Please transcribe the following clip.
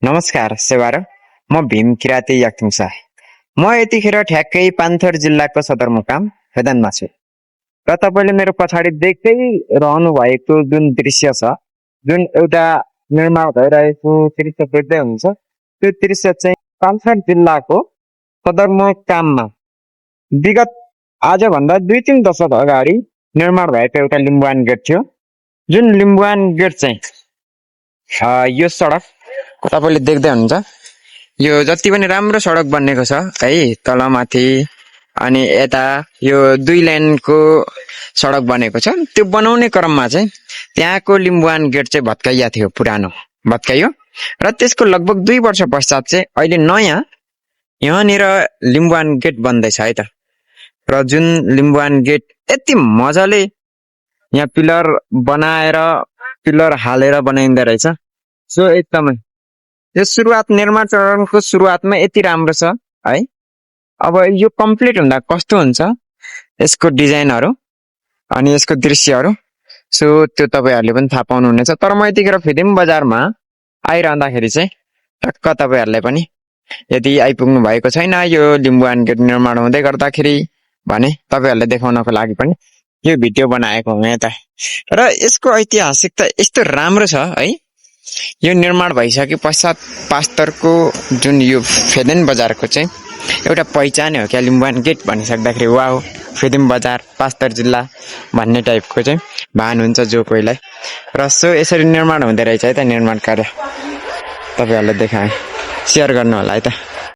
नमस्कार सेवार म भीम किराती याक्थुङसा म यतिखेर ठ्याक्कै पान्थर जिल्लाको सदरमुकाम फेदनमा छु र तपाईले मेरो पछाडि देख्दै रहनु भएको जुन दृश्य छ जुन एउटा निर्माण भइरहेको दृश्य देख्दै हुनुहुन्छ त्यो दृश्य चाहिँ पान्थर जिल्लाको सदरमुकाममा विगत आजभन्दा 2-3 दशक अगाडि निर्माण भएको एउटा लिम्बुवान गेट थियो जुन लिम्बुवान गेट चाहिँ यो सडक तपाईले देख्दै हुनुहुन्छ यो जति पनि राम्रो सडक बनेको छ है तलमाथि अनि यता यो 2 लेनको सडक बनेको छ त्यो बनाउने क्रममा चाहिँ त्यहाँको लिम्बुवान गेट चाहिँ भत्काइया थियो पुरानो भत्काइयो र त्यसको लगभग 2 वर्ष पश्चात चाहिँ अहिले नयाँ यहाँनिर लिम्बुवान गेट बन्दैछ है त र जुन लिम्बुवान गेट यति मजाले यहाँ पिलर बनाएर पिलर हालेर बनाइँदै रहेछ सो एकदमै यो सुरुवात निर्माण चरणको सुरुवातमा यति राम्रो छ है अब यो कम्प्लिट हुँदा कस्तो हुन्छ यसको डिजाइनहरु अनि यसको दृश्यहरु सो त्यो तपाईहरुले पनि थाहा पाउनुहुनेछ तर म यतिखेर फिदिम बजारमा आइरहँदाखेरि चाहिँ टक्क तपाईहरुले पनि यदि आइपुग्नु भएको छैन यो लिम्बुवान गेट निर्माण हुँदै गर्दाखेरि भने तपाईहरुले देखाउनको लागि पनि यो भिडियो बनाएको हो यहाँ त र यसको ऐतिहासिकता यस्तो राम्रो छ है यो निर्माण भइसके पश्चात पास्तरको जुन यो फेदेन बजारको चाहिँ एउटा पहिचान हो क्या लिम्बुवान गेट भनिसक्दाखेरि वाउ फेदिम बजार पास्तर जिल्ला भन्ने टाइपको चाहिँ भान हुन्छ जो कोहीलाई र सो यसरी निर्माण हुँदै रहेछ है त निर्माण कार्य तपाईहरुले देखाए शेयर गर्नु होला है त।